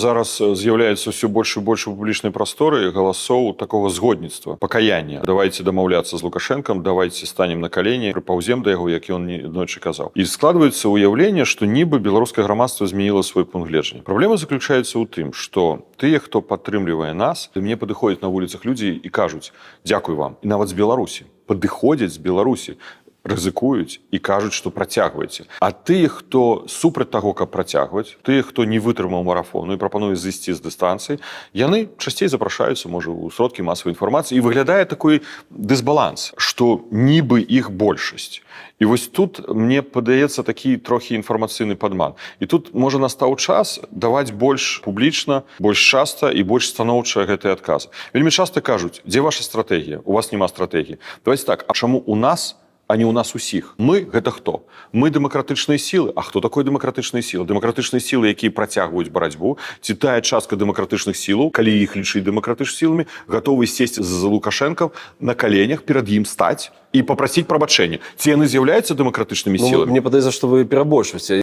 Зараз з'являецца ўсё больш і больш у публічнай прасторы галасоў такого згодніцтва, пакаяння. Давайте дамаўляцца з Лукашэнкам, давайте станем на калені, прыпаўзем да яго, як ён ночы казаў. І складваецца ўяўленне, што нібы беларускае грамадства змяніла свой пункт гледжання. Праблема заключаецца ў тым, што тыя, хто падтрымлівае нас, мне падыходзяць на вуліцах людзі і кажуць: "Дзякуй вам". І нават з Беларусі. Падыходзяць з Беларусі, рызыкуюць і кажуць, што працягвайце. А тыя, хто супраць таго, каб працягваць, тыя, хто не вытрымаў марафону і прапануе зысці з дыстанцыі, яны часцей запрашаюцца, можа, у сродкі масавай інфармацыі, і выглядае такой дысбаланс, што нібы іх большасць. І вось тут, мне падаецца, такі трохі інфармацыйны падман. І тут, можа, настаў час даваць больш публічна, больш часта і больш станоўча гэтыя адказы. Вельмі часта кажуць: "Дзе ваша стратэгія? У вас няма стратэгіі". Давайте так, а чаму у нас, а не у нас усіх? Мы – гэта хто? Мы дэмакратычныя сілы. А хто такой дэмакратычныя сілы? Дэмакратычныя сілы, якія працягваюць барацьбу, ці тая частка дэмакратычных сілаў, калі іх лічыць дэмакратычнымі сіламі, гатовы сесці з Лукашэнкам на каленях, перад ім стаць і папрасіць прабачэння. Ці яны з'яўляюцца дэмакратычнымі сіламі? Мне падаецца, што вы перабольшваеце.